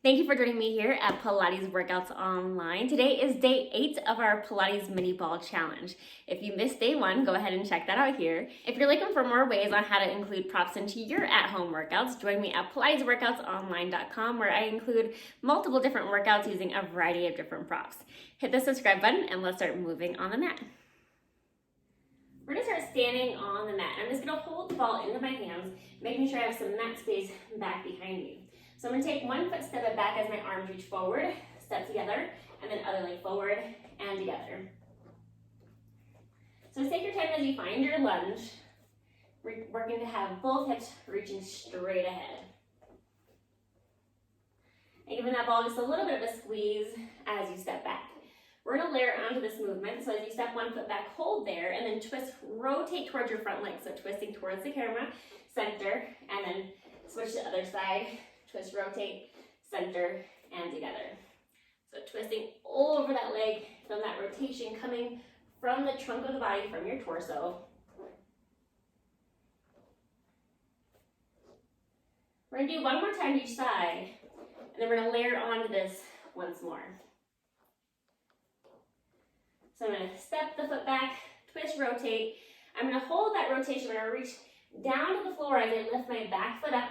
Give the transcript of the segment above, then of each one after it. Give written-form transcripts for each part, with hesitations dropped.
Thank you for joining me here at Pilates Workouts Online. Today is day 8 of our Pilates Mini Ball Challenge. If you missed day 1, go ahead and check that out here. If you're looking for more ways on how to include props into your at-home workouts, join me at PilatesWorkoutsOnline.com, where I include multiple different workouts using a variety of different props. Hit the subscribe button and let's start moving on the mat. We're gonna start standing on the mat. I'm just gonna hold the ball into my hands, making sure I have some mat space back behind me. So I'm gonna take one foot, step it back as my arms reach forward, step together, and then other leg forward and together. So take your time as you find your lunge, working to have both hips reaching straight ahead. And giving that ball just a little bit of a squeeze as you step back. We're gonna layer onto this movement, so as you step one foot back, hold there, and then twist, rotate towards your front leg. So twisting towards the camera, center, and then switch to the other side. Twist, rotate, center, and together. So twisting over that leg, from that rotation coming from the trunk of the body, from your torso. We're gonna do one more time each side, and then we're gonna layer onto this once more. So I'm gonna step the foot back, twist, rotate. I'm gonna hold that rotation. I'm gonna reach down to the floor as I lift my back foot up.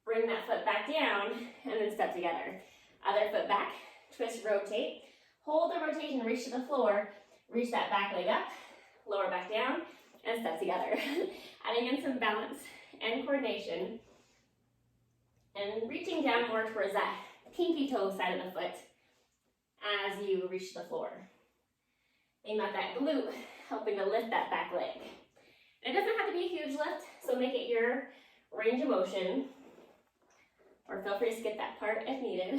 Bring that foot back down, and then step together. Other foot back, twist, rotate. Hold the rotation, reach to the floor. Reach that back leg up, lower back down, and step together. Adding in some balance and coordination. And reaching down more towards that pinky toe side of the foot as you reach the floor. Think about that glute, helping to lift that back leg. And it doesn't have to be a huge lift, so make it your range of motion. Or feel free to skip that part if needed.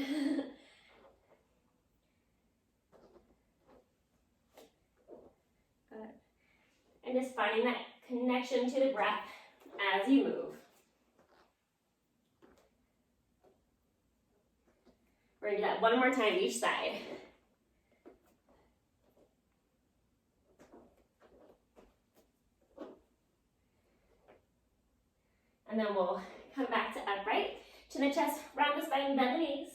Good. And just finding that connection to the breath as you move. We're gonna do that one more time each side. And then we'll come back to upright. Chin the chest, round the spine, bend the knees,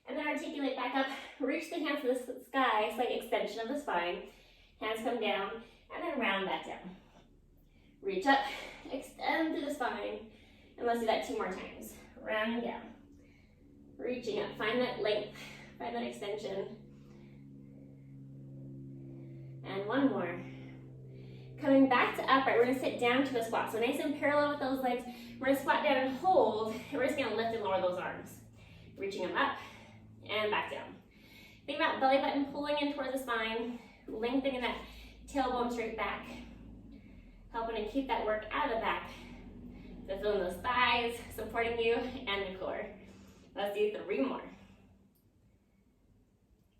and then articulate back up. Reach the hands to the sky, slight extension of the spine. Hands come down, and then round back down. Reach up, extend through the spine, and let's do that 2 more times. Rounding down, reaching up, find that length, find that extension. And one more. Coming back to upright, we're gonna sit down to a squat. So nice and parallel with those legs. We're gonna squat down and hold, and we're just gonna lift and lower those arms. Reaching them up and back down. Think about belly button pulling in towards the spine, lengthening that tailbone straight back. Helping to keep that work out of the back. So feeling those thighs, supporting you, and the core. Let's do 3 more.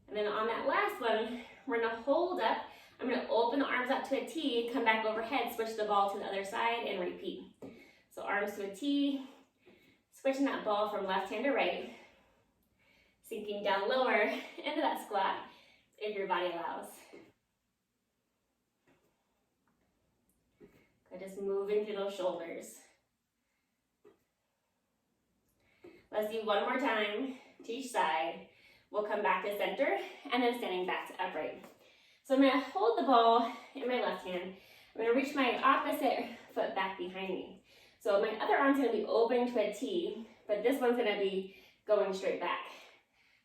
And then on that last one, we're gonna hold up. I'm gonna open the arms up to a T, come back overhead, switch the ball to the other side, and repeat. So arms to a T, switching that ball from left hand to right, sinking down lower into that squat if your body allows. Good, just moving through those shoulders. Let's do one more time to each side. We'll come back to center, and then standing back to upright. So I'm gonna hold the ball in my left hand. I'm gonna reach my opposite foot back behind me. So my other arm's gonna be opening to a T, but this one's gonna be going straight back.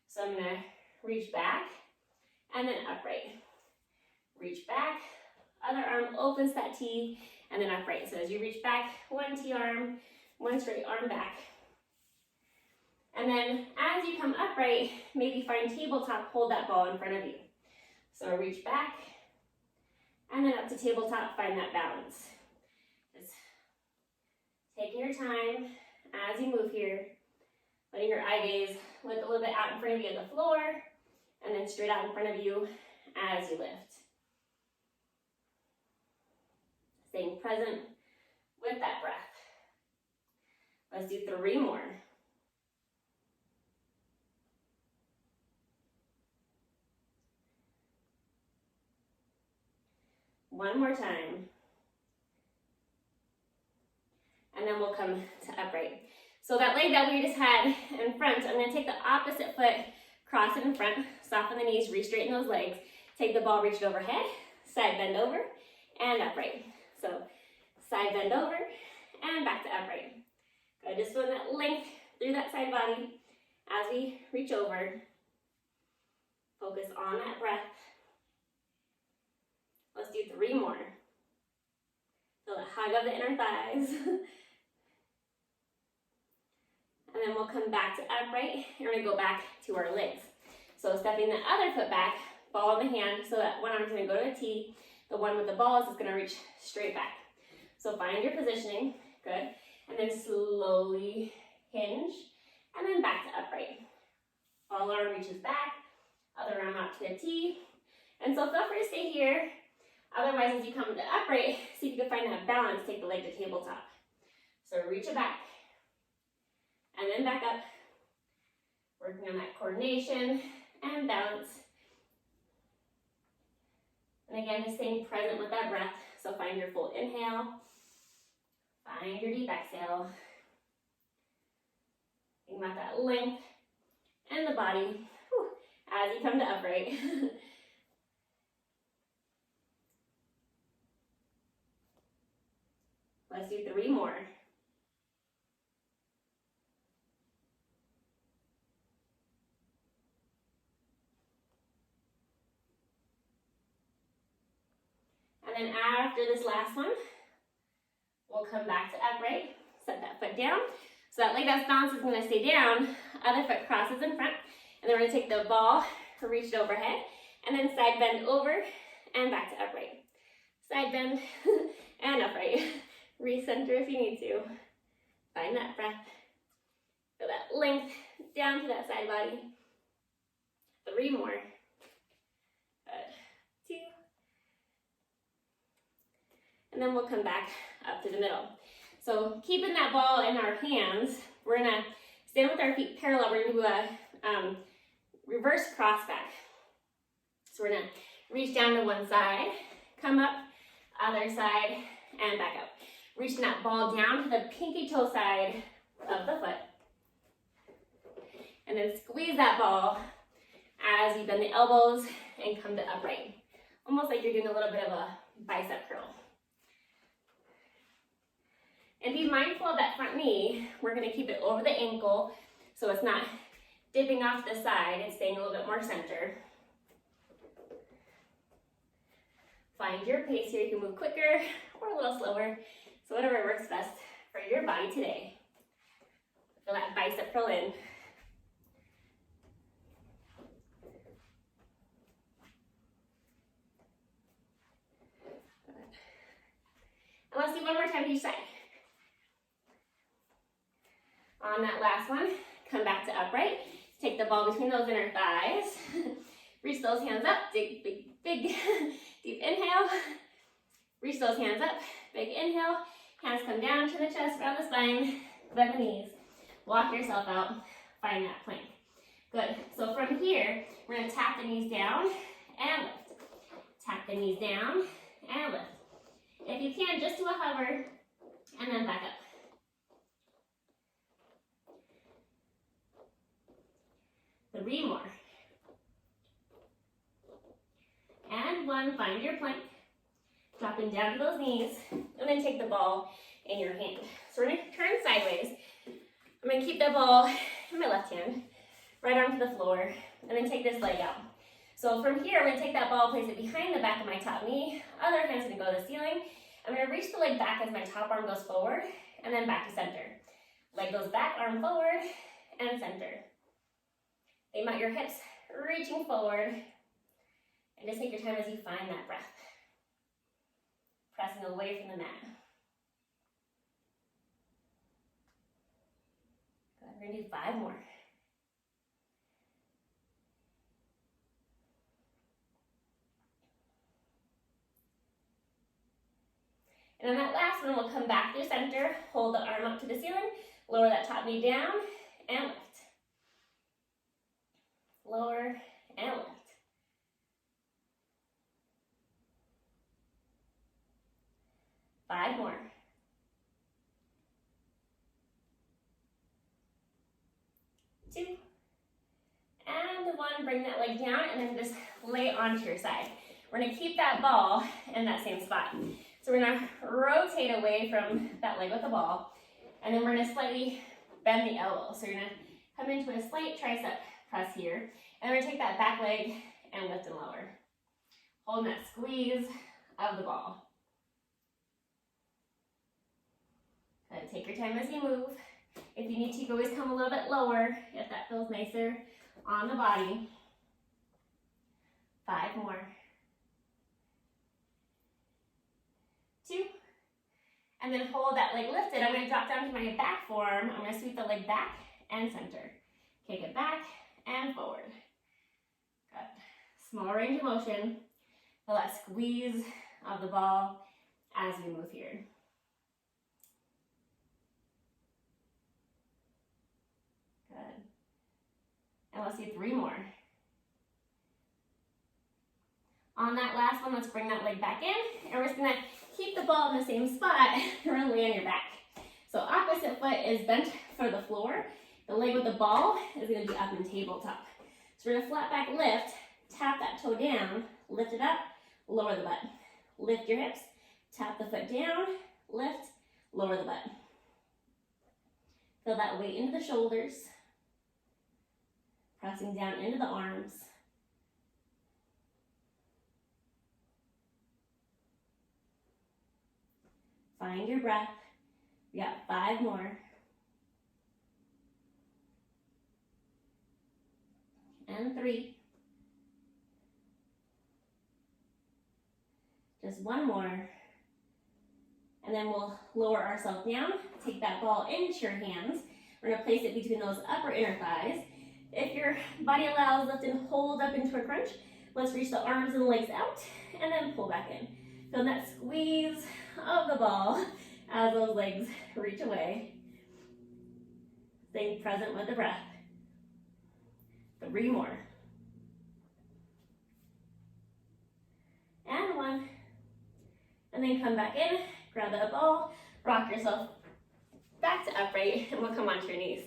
So I'm gonna reach back and then upright. Reach back, other arm opens that T, and then upright. So as you reach back, 1 T arm, 1 straight arm back. And then as you come upright, maybe find tabletop, hold that ball in front of you. So reach back, and then up to tabletop, find that balance. Just taking your time as you move here, letting your eye gaze look a little bit out in front of you at the floor, and then straight out in front of you as you lift. Staying present with that breath. Let's do 3 more. One more time. And then we'll come to upright. So that leg that we just had in front, I'm gonna take the opposite foot, cross it in front, soften the knees, re-straighten those legs, take the ball, reach it overhead, side bend over, and upright. So side bend over, and back to upright. Good, just feeling that length through that side body as we reach over. Focus on that breath. Let's do 3 more. Feel the hug of the inner thighs. And then we'll come back to upright, and we're gonna go back to our legs. So stepping the other foot back, ball in the hand, so that one arm's gonna go to a T. The one with the balls is gonna reach straight back. So find your positioning, good. And then slowly hinge, and then back to upright. Ball arm reaches back, other arm out to a T. And so feel free to stay here. Otherwise, as you come to upright, see if you can find that balance, take the leg to tabletop. So reach it back, and then back up. Working on that coordination and balance. And again, just staying present with that breath. So find your full inhale, find your deep exhale. Think about that length and the body as you come to upright. Let's do 3 more. And then after this last one, we'll come back to upright, set that foot down. So that leg that's balanced is gonna stay down, other foot crosses in front, and then we're gonna take the ball, reach it overhead, and then side bend over, and back to upright. Side bend, and upright. Recenter if you need to. Find that breath. Feel that length down to that side body. 3 more. Good. 2. And then we'll come back up to the middle. So keeping that ball in our hands, we're gonna stand with our feet parallel. We're gonna do a reverse cross back. So we're gonna reach down to one side, come up, other side, and back up. Reaching that ball down to the pinky toe side of the foot. And then squeeze that ball as you bend the elbows and come to upright. Almost like you're doing a little bit of a bicep curl. And be mindful of that front knee. We're gonna keep it over the ankle so it's not dipping off the side. It's staying a little bit more center. Find your pace here. You can move quicker or a little slower. So whatever works best for your body today. Feel that bicep curl in. And let's do one more time to each side. On that last one, come back to upright. Take the ball between those inner thighs. Reach those hands up. Big deep inhale. Reach those hands up. Big inhale. Hands come down to the chest, around the spine. Bend the knees. Walk yourself out. Find that plank. Good. So from here, we're going to tap the knees down and lift. Tap the knees down and lift. If you can, just do a hover and then back up. Three more. And one, find your plank. Dropping down to those knees, and then take the ball in your hand. So we're gonna turn sideways. I'm gonna keep the ball in my left hand, right arm to the floor, and then take this leg out. So from here, I'm gonna take that ball, place it behind the back of my top knee. Other hand's gonna go to the ceiling. I'm gonna reach the leg back as my top arm goes forward, and then back to center. Leg goes back, arm forward, and center. Aim out your hips, reaching forward, and just take your time as you find that breath. Pressing away from the mat. Good. We're going to do 5 more. And on that last one, we'll come back to center, hold the arm up to the ceiling, lower that top knee down, and lift. Lower and lift. Five more. one, bring that leg down and then just lay it onto your side. We're gonna keep that ball in that same spot. So we're gonna rotate away from that leg with the ball, and then we're gonna slightly bend the elbow. So you're gonna come into a slight tricep press here, and we're gonna take that back leg and lift and lower. Holding that squeeze of the ball. Good. Take your time as you move. If you need to, you can always come a little bit lower if that feels nicer on the body. 5 more. 2. And then hold that leg lifted. I'm going to drop down to my back forearm. I'm going to sweep the leg back and center. Kick it back and forward. Good. Small range of motion. Feel that squeeze of the ball as we move here. Good. And let's do 3 more. On that last one, let's bring that leg back in, and we're just gonna keep the ball in the same spot. You're gonna lay on your back. So opposite foot is bent for the floor. The leg with the ball is gonna be up in tabletop. So we're gonna flat back lift, tap that toe down, lift it up, lower the butt. Lift your hips, tap the foot down, lift, lower the butt. Feel that weight into the shoulders, pressing down into the arms. Find your breath. We got 5 more. And 3. Just 1 more. And then we'll lower ourselves down. Take that ball into your hands. We're gonna place it between those upper inner thighs. If your body allows, lift and hold up into a crunch. Let's reach the arms and legs out and then pull back in. Feel that squeeze of the ball as those legs reach away. Staying present with the breath. 3 more. And 1. And then come back in, grab that ball, rock yourself back to upright, and we'll come onto your knees.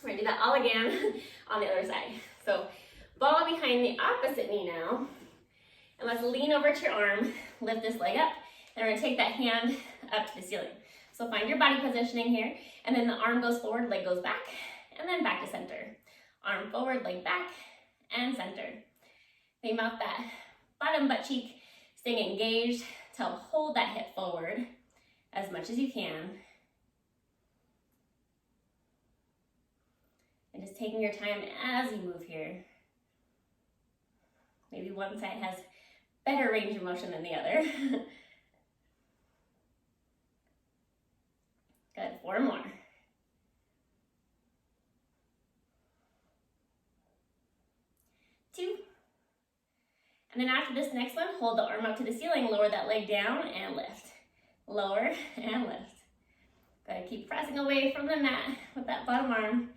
We're gonna do that all again on the other side. So ball behind the opposite knee now. And let's lean over to your arm, lift this leg up, and we're gonna take that hand up to the ceiling. So find your body positioning here, and then the arm goes forward, leg goes back, and then back to center. Arm forward, leg back, and center. Think about that bottom butt cheek staying engaged to help hold that hip forward as much as you can. And just taking your time as you move here. Maybe one side has better range of motion than the other. Good, 4 more. 2. And then after this next one, hold the arm up to the ceiling, lower that leg down and lift. Lower and lift. Good, keep pressing away from the mat with that bottom arm.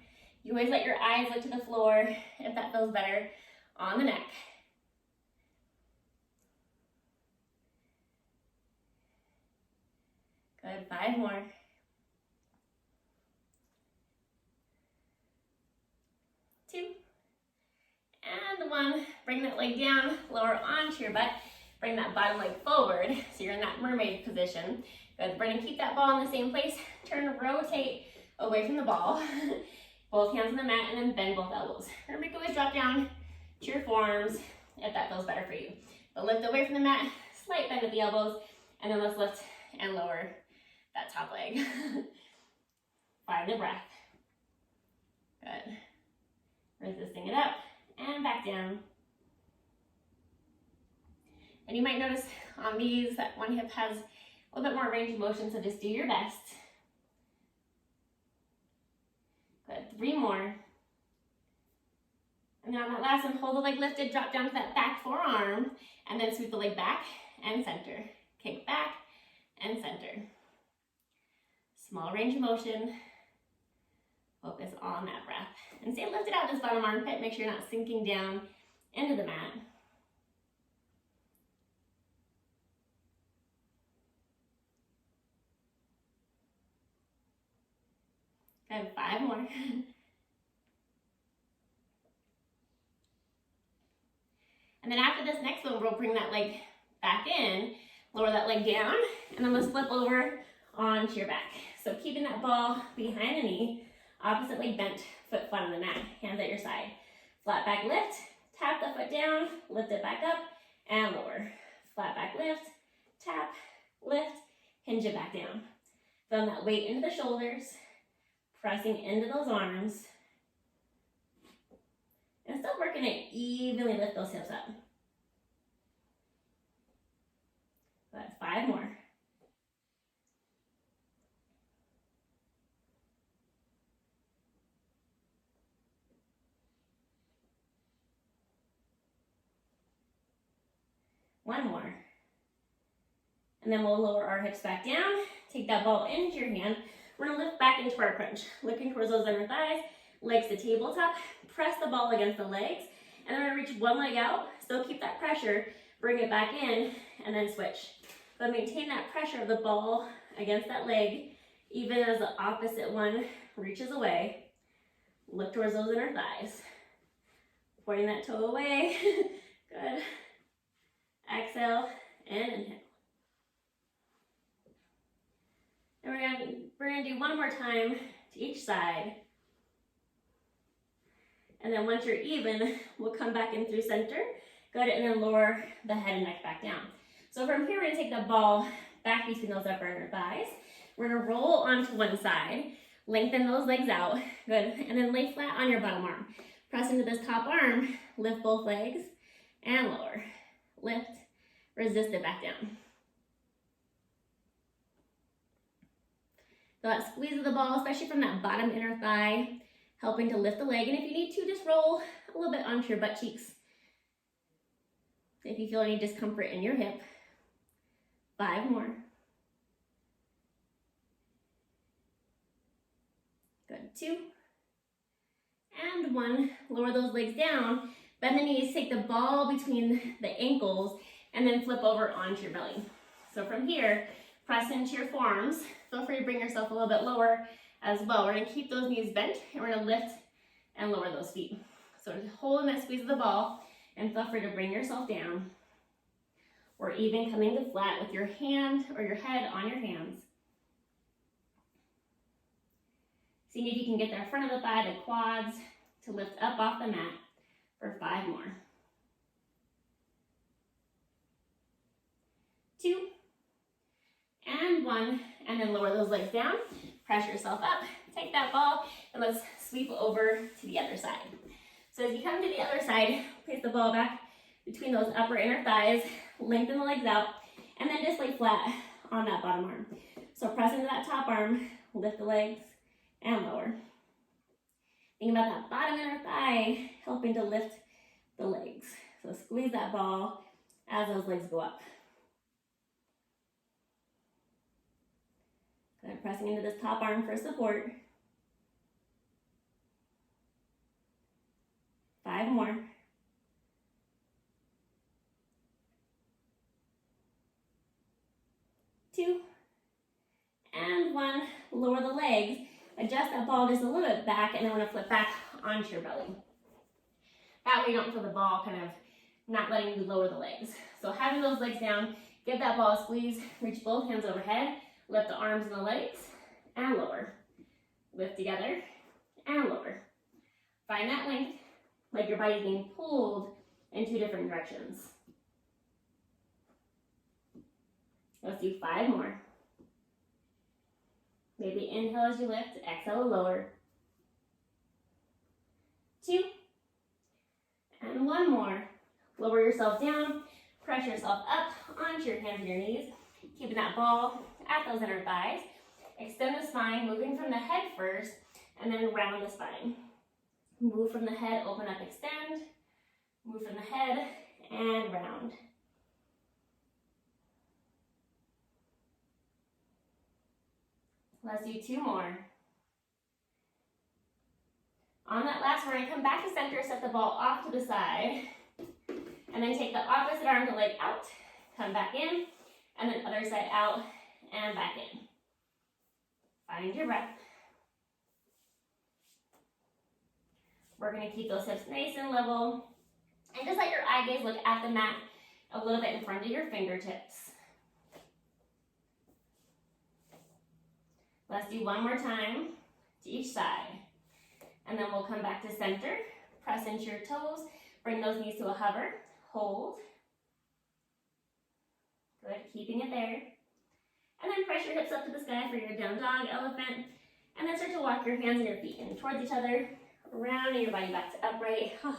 You always let your eyes look to the floor if that feels better on the neck. Good, 5 more. 2. And 1. Bring that leg down, lower onto your butt. Bring that bottom leg forward, so you're in that mermaid position. Good, Brennan, keep that ball in the same place. Turn, rotate away from the ball. Both hands on the mat, and then bend both elbows. Remember, you can always drop down to your forearms if that feels better for you. But lift away from the mat, slight bend at the elbows, and then let's lift and lower that top leg. Find the breath. Good. Resisting it up and back down. And you might notice on these that one hip has a little bit more range of motion, so just do your best. Good, 3 more. And then on that last one, hold the leg lifted, drop down to that back forearm, and then sweep the leg back and center. Kick back and center. Small range of motion. Focus on that breath. And stay lifted out this bottom armpit. Make sure you're not sinking down into the mat. Good, 5 more. And then after this next one, we'll bring that leg back in, lower that leg down, and then let's flip over onto your back. So keeping that ball behind the knee, opposite leg bent, foot flat on the mat, hands at your side. Flat back lift, tap the foot down, lift it back up, and lower. Flat back lift, tap, lift, hinge it back down. Feeling that weight into the shoulders, pressing into those arms, and still working to evenly lift those hips up. But 5 more. One more. And then we'll lower our hips back down, take that ball into your hand. We're gonna lift back into our crunch, looking towards those inner thighs, legs to tabletop, press the ball against the legs, and then we're gonna reach one leg out, still keep that pressure, bring it back in, and then switch. But maintain that pressure of the ball against that leg, even as the opposite one reaches away. Look towards those inner thighs. Pointing that toe away. Good. Exhale and inhale. And we're gonna do one more time to each side. And then once you're even, we'll come back in through center. Good, and then lower the head and neck back down. So from here, we're gonna take the ball back between those upper inner thighs. We're gonna roll onto one side, lengthen those legs out, good, and then lay flat on your bottom arm. Press into this top arm, lift both legs, and lower. Lift, resist it back down. So that squeeze of the ball, especially from that bottom inner thigh, helping to lift the leg. And if you need to, just roll a little bit onto your butt cheeks. If you feel any discomfort in your hip. 5 more. Good, 2. And 1. Lower those legs down. Bend the knees, take the ball between the ankles, and then flip over onto your belly. So from here, press into your forearms. Feel free to bring yourself a little bit lower as well. We're gonna keep those knees bent, and we're gonna lift and lower those feet. So just hold in that squeeze of the ball, and feel free to bring yourself down, or even coming to flat with your hand or your head on your hands. Seeing if you can get that front of the thigh, the quads, to lift up off the mat for 5 more. 2, and 1, and then lower those legs down, press yourself up, take that ball, and let's sweep over to the other side. So as you come to the other side, place the ball back between those upper inner thighs, lengthen the legs out, and then just lay flat on that bottom arm. So press into that top arm, lift the legs, and lower. Think about that bottom inner thigh helping to lift the legs. So squeeze that ball as those legs go up. Good, pressing into this top arm for support. 5 more. 2, and 1. Lower the legs. Adjust that ball just a little bit back, and then we're gonna flip back onto your belly. That way you don't feel the ball kind of not letting you lower the legs. So having those legs down, give that ball a squeeze, reach both hands overhead, lift the arms and the legs, and lower. Lift together, and lower. Find that length, like your body's being pulled in 2 different directions. Let's do 5 more. Maybe inhale as you lift, exhale lower. 2, and 1 more. Lower yourself down, press yourself up onto your hands and your knees, keeping that ball at those inner thighs. Extend the spine, moving from the head first, and then round the spine. Move from the head, open up, extend. Move from the head, and round. Let's do 2 more. On that last one, we're gonna come back to center, set the ball off to the side, and then take the opposite arm to leg out, come back in, and then other side out and back in. Find your breath. We're gonna keep those hips nice and level, And just let your eye gaze look at the mat a little bit in front of your fingertips. Let's do one more time to each side. And then we'll come back to center. Press into your toes. Bring those knees to a hover. Hold. Good, keeping it there. And then press your hips up to the sky for your down dog, elephant. And then start to walk your hands and your feet in towards each other. Rounding your body back to upright. And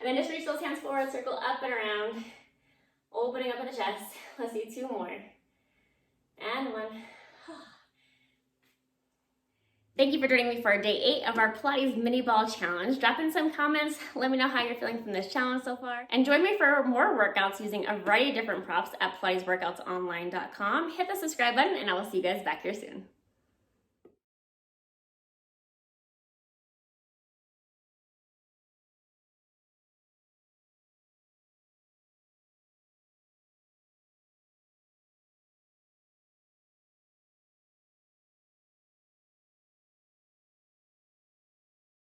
then just reach those hands forward, circle up and around. Opening up at the chest. Let's do 2 more. And 1. Thank you for joining me for day 8 of our Pilates mini ball challenge. Drop in some comments. Let me know how you're feeling from this challenge so far. And join me for more workouts using a variety of different props at PilatesWorkoutsOnline.com. Hit the subscribe button and I will see you guys back here soon.